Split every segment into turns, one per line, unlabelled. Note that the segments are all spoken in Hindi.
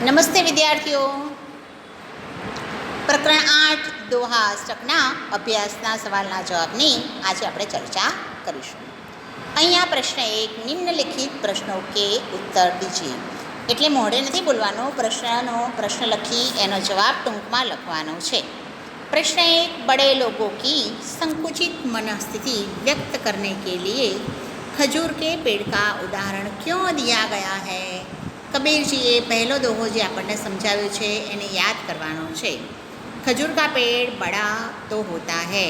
નમસ્તે વિદ્યાર્થીઓ, પ્રકરણ 8 દોહા અષ્ટકના અભ્યાસના સવાલના જવાબની આજે આપણે ચર્ચા કરીશું. અહીંયા પ્રશ્ન 1, નિમ્નલિખિત પ્રશ્નો કે ઉત્તર દીજીએ. એટલે મોઢે નથી બોલવાનો, પ્રશ્ન લખી એનો જવાબ ટૂંકમાં લખવાનો છે. प्रश्न 1, बड़े लोगों की संकुचित मनस्थिति व्यक्त करने के लिए खजूर के पेड़ का उदाहरण क्यों दिया गया है? कबीरजीए पहलो दोहो जे आपने समझाव्यो छे एने याद करवानो छे. खजूर का पेड़ बड़ा तो होता है,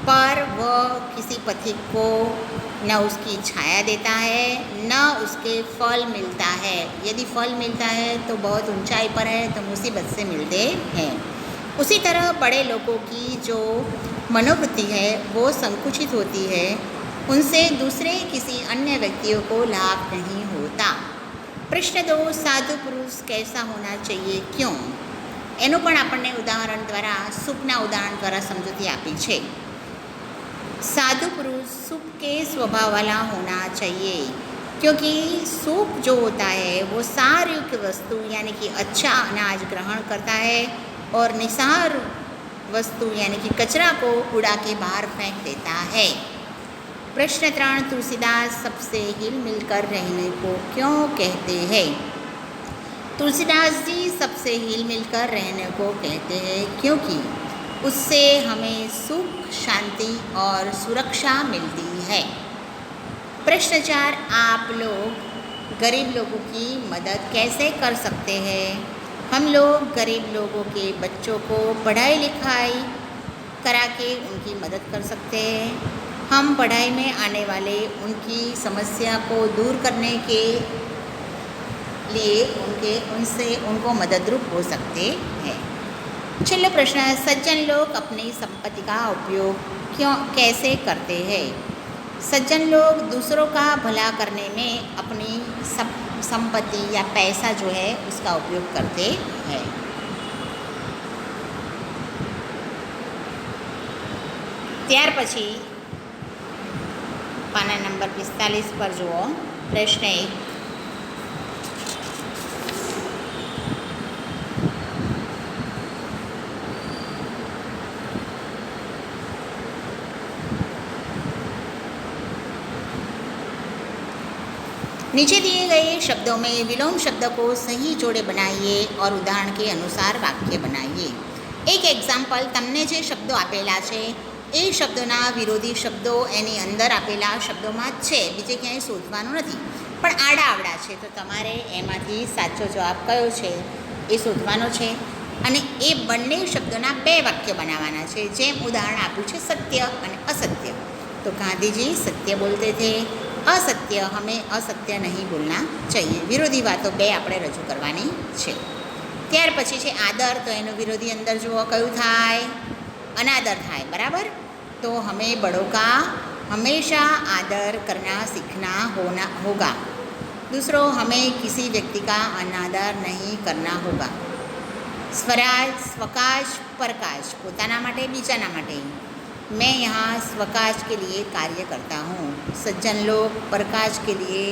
पर वह किसी पथिक को न उसकी छाया देता है न उसके फल मिलता है. यदि फल मिलता है तो बहुत ऊंचाई पर है, तो मुसीबत से मिलते हैं. उसी तरह बड़े लोगों की जो मनोवृत्ति है वो संकुचित होती है, उनसे दूसरे किसी अन्य व्यक्तियों को लाभ नहीं होता. प्रश्न 2, साधु पुरुष कैसा होना चाहिए, क्यों? एनु पण आपणे उदाहरण द्वारा सूपना उदाहरण द्वारा समझूती आपी छे. साधु पुरुष सूप के स्वभाव वाला होना चाहिए, क्योंकि सूप जो होता है वो सारयुक्त वस्तु यानी कि अच्छा अनाज ग्रहण करता है और निसार वस्तु यानी कि कचरा को उड़ा के बाहर फेंक देता है. प्रश्न 3, तुलसीदास सबसे हिल मिलकर रहने को क्यों कहते हैं? तुलसीदास जी सबसे हिल मिलकर रहने को कहते हैं क्योंकि उससे हमें सुख, शांति और सुरक्षा मिलती है. प्रश्न 4, आप लोग गरीब लोगों की मदद कैसे कर सकते हैं? हम लोग गरीब लोगों के बच्चों को पढ़ाई लिखाई करा के उनकी मदद कर सकते हैं. हम पढ़ाई में आने वाले उनकी समस्या को दूर करने के लिए उनको मददरूप हो सकते हैं. छेल्लो प्रश्न, सज्जन लोग अपनी संपत्ति का उपयोग कैसे करते हैं? सज्जन लोग दूसरों का भला करने में अपनी संपत्ति या पैसा जो है उसका उपयोग करते हैं. ત્યાર પછી પાના નંબર 45 પર જુઓ. પ્રશ્ન 1, नीचे दिए गए शब्दों में विलोम शब्द को सही जोड़े बनाइए और उदाहरण के अनुसार वाक्य बनाइए. एक एग्जाम्पल, तमने जे शब्दों आपेला छे ए शब्दों विरोधी शब्दों एनी अंदर आपेला शब्दों में छे, बीजे क्यांय शोधवानुं नथी, पण आड़ा आवड़ा छे, तो तमारे एमांथी साचो जवाब कयो छे ए शोधवानो छे. अने ए बंने शब्दों बे वाक्य बनावाना छे. जेम उदाहरण आप्युं छे सत्य अने असत्य. तो गांधीजी सत्य बोलते थे, असत्य हमें असत्य नहीं बोलना चाहिए. विरोधी बातों बे आपणे रजू करवानी छे. त्यार पछी छे आदर, तो एनो विरोधी अंदर जुओ कयुं थाय? अनादर थाय. बराबर. तो हमें बड़ों का हमेशा आदर करना सीखना होगा. दूसरों, हमें किसी व्यक्ति का अनादर नहीं करना होगा. स्वराज, स्वकाश, परकाश, पोताना माटे बीजाना माटे. मैं यहाँ स्वकाश के लिए कार्य करता हूँ. सज्जन लोग परकाश के लिए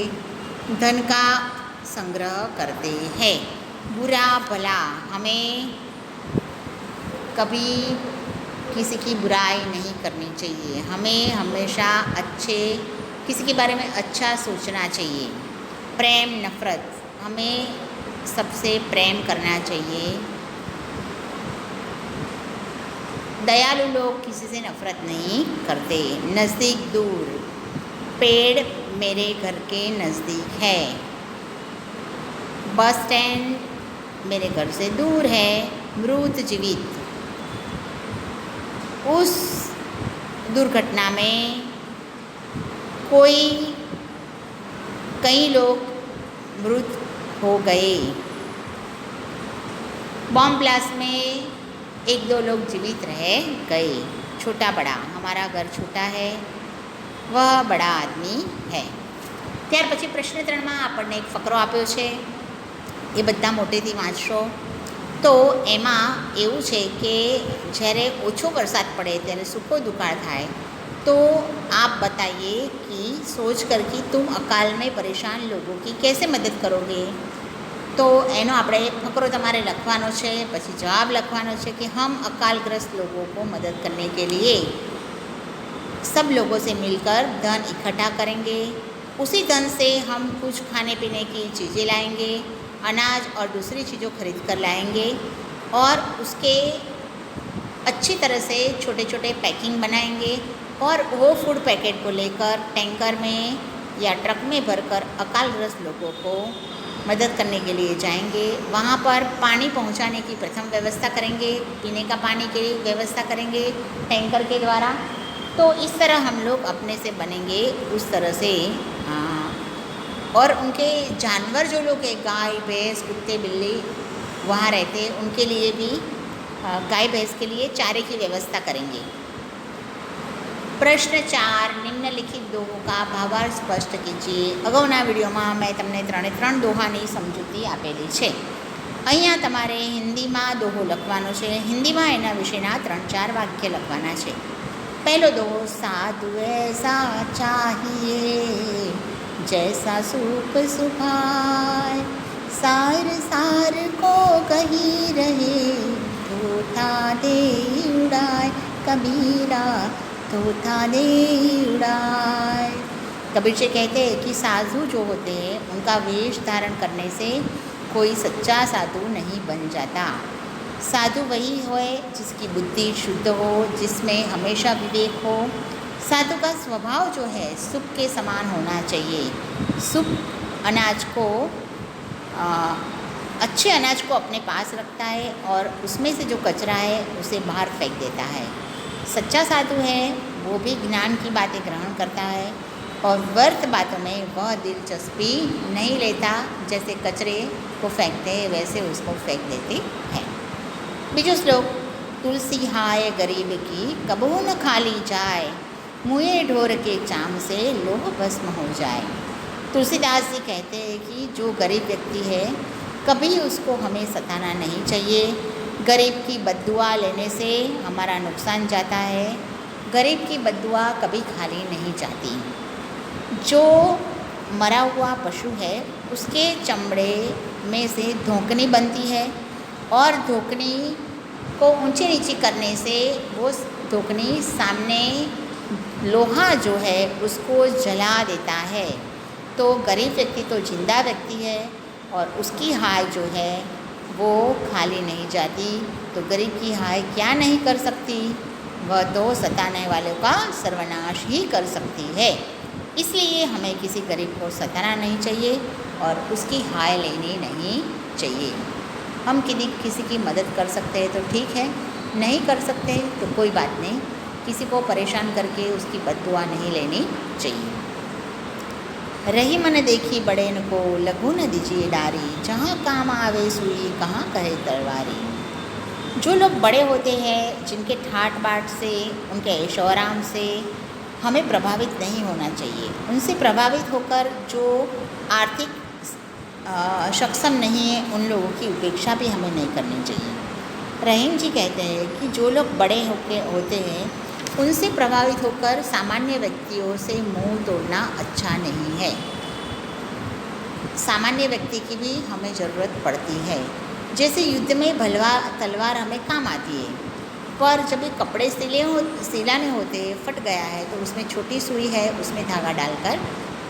धन का संग्रह करते हैं. बुरा भला, हमें कभी किसी की बुराई नहीं करनी चाहिए. हमें हमेशा किसी के बारे में अच्छा सोचना चाहिए. प्रेम नफ़रत, हमें सबसे प्रेम करना चाहिए. दयालु लोग किसी से नफ़रत नहीं करते. नज़दीक दूर, पेड़ मेरे घर के नज़दीक है. बस स्टैंड मेरे घर से दूर है. मृत जीवित, उस दुर्घटना में कई लोग मृत हो गए. बॉम्ब ब्लास्ट में 1-2 लोग जीवित रह गए. छोटा बड़ा, हमारा घर छोटा है, वह बड़ा आदमी है. त्यार पछी प्रश्न 3 में आपने एक फकरो आप्यो छे, ए बधा मोटेथी वाँचशो. तो एमां एवुं छे के જ્યારે ઓછો વરસાદ પડે ત્યારે સૂકો દુકાળ થાય, तो आप बताइए कि सोच कर कि तुम अकाल में परेशान लोगों की कैसे मदद करोगे. तो એનો આપણે ફકરો તમારે લખવાનો છે, પછી જવાબ લખવાનો છે कि हम अकालग्रस्त लोगों को मदद करने के लिए सब लोगों से मिलकर धन इकट्ठा करेंगे। उसी धन से हम कुछ खाने पीने की चीज़ें लाएंगे, अनाज और दूसरी चीज़ों खरीद कर लाएंगे और उसके अच्छी तरह से छोटे छोटे पैकिंग बनाएंगे और वो फूड पैकेट को लेकर टैंकर में या ट्रक में भरकर अकालग्रस्त लोगों को मदद करने के लिए जाएंगे। वहाँ पर पानी पहुँचाने की प्रथम व्यवस्था करेंगे, पीने का पानी की व्यवस्था करेंगे टैंकर के द्वारा। तो इस तरह हम लोग अपने से बनेंगे उस तरह से। और उनके जानवर जो लोग हैं, गाय भैंस कुत्ते बिल्ली वहाँ रहते, उनके लिए भी गाय भैंस के लिए चारे की व्यवस्था करेंगे। प्रश्न 4 निम्नलिखित दोहो का भावार्थ स्पष्ट कीजिए। अगाउना विડીયોમાં મેં તમને 3 દોહાની સમજૂતી આપેલી છે। અહીંયા તમારે હિન્દીમાં દોહો લખવાનો છે, હિન્દીમાં એના વિશેના 3-4 વાક્ય લખવાના છે। પહેલો દોહો, સાધુ ऐसा चाहिए जैसा सुख सुखाए, सार सार को कही रहे थोथा दे उड़ाए, कबीरा थोथा दे उड़ाए। कबीर जी कहते हैं कि साधु जो होते हैं उनका वेश धारण करने से कोई सच्चा साधु नहीं बन जाता। साधु वही होए जिसकी बुद्धि शुद्ध हो, जिसमें हमेशा विवेक हो। साधु का स्वभाव जो है सुख के समान होना चाहिए। सुख अनाज को अच्छे अनाज को अपने पास रखता है और उसमें से जो कचरा है उसे बाहर फेंक देता है। सच्चा साधु है वो भी ज्ञान की बातें ग्रहण करता है और व्यर्थ बातों में वह दिलचस्पी नहीं लेता। जैसे कचरे को फेंकते हैं वैसे उसको फेंक देते हैं। बीजो श्लोक, तुलसी हाय गरीब की कबहू न खाली जाए, मुँहे ढोर के चाम से लोह भस्म हो जाए। तुलसीदास जी कहते हैं कि जो गरीब व्यक्ति है कभी उसको हमें सताना नहीं चाहिए। गरीब की बद्दुआ लेने से हमारा नुकसान जाता है। गरीब की बद्दुआ कभी खाली नहीं जाती। जो मरा हुआ पशु है उसके चमड़े में से धोकनी बनती है और धोकनी को ऊंची नीची करने से वो धोकनी सामने लोहा जो है उसको जला देता है। तो गरीब व्यक्ति तो जिंदा व्यक्ति है और उसकी हाय जो है वो खाली नहीं जाती। तो गरीब की हाय क्या नहीं कर सकती, वह तो सताने वालों का सर्वनाश ही कर सकती है। इसलिए हमें किसी गरीब को सताना नहीं चाहिए और उसकी हाय लेनी नहीं चाहिए। हम किसी की मदद कर सकते हैं तो ठीक है, नहीं कर सकते तो कोई बात नहीं। किसी को परेशान करके उसकी बद्दुआ नहीं लेनी चाहिए। रही मन देखी बड़ेन को लघु न दीजिए डारी, जहाँ काम आवे सुई कहाँ कहे तलवारी। जो लोग बड़े होते हैं, जिनके ठाट बाट से, उनके ऐशो आराम से हमें प्रभावित नहीं होना चाहिए। उनसे प्रभावित होकर जो आर्थिक सक्षम नहीं है उन लोगों की उपेक्षा भी हमें नहीं करनी चाहिए। रहीम जी कहते हैं कि जो लोग बड़े होते हैं उनसे प्रभावित होकर सामान्य व्यक्तियों से मुंह तोड़ना अच्छा नहीं है। सामान्य व्यक्ति की भी हमें ज़रूरत पड़ती है। जैसे युद्ध में तलवार हमें काम आती है, पर जब ये कपड़े सिलाने होते फट गया है तो उसमें छोटी सुई है, उसमें धागा डालकर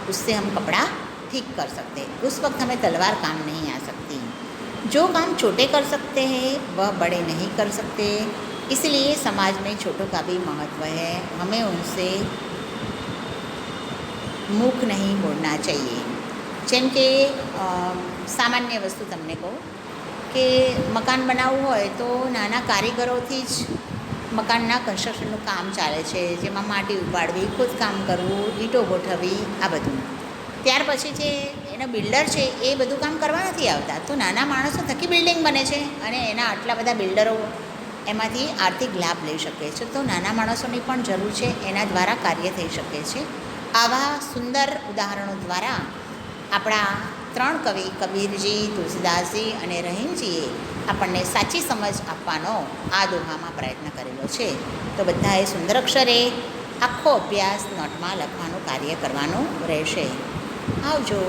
उससे हम कपड़ा ठीक कर सकते हैं। उस वक्त हमें तलवार काम नहीं आ सकती। जो काम छोटे कर सकते हैं वह बड़े नहीं कर सकते। इसलिए समाज में छोटों का भी महत्व है। हमें उनसे मुख नहीं मोड़ना चाहिए। જેમ કે સામાન્ય વસ્તુ તમને કહું કે મકાન બનાવવું હોય તો નાના કારીગરોથી જ મકાનના કન્સ્ટ્રક્શનનું કામ ચાલે છે, જેમાં માટી ઉપાડવી, ખોદકામ કરવું, ઈંટો ગોઠવવી, આ બધું. ત્યાર પછી જે એનો બિલ્ડર છે એ બધું કામ કરવા નથી આવતા, તો નાના માણસો થકી બિલ્ડિંગ બને છે અને એના આટલા બધા બિલ્ડરો એમાંથી આર્થિક લાભ લઈ શકે છે. તો નાના માણસોની પણ જરૂર છે, એના દ્વારા કાર્ય થઈ શકે છે. આવા સુંદર ઉદાહરણો દ્વારા આપણા ત્રણ કવિ કબીરજી, તુલસીદાસજી અને રહીમજીએ આપણને સાચી સમજ આપવાનો આ દોહામાં પ્રયત્ન કરેલો છે. તો બધાએ સુંદર અક્ષરે આખો અભ્યાસ નોટમાં લખવાનું કાર્ય કરવાનું રહેશે. આવજો.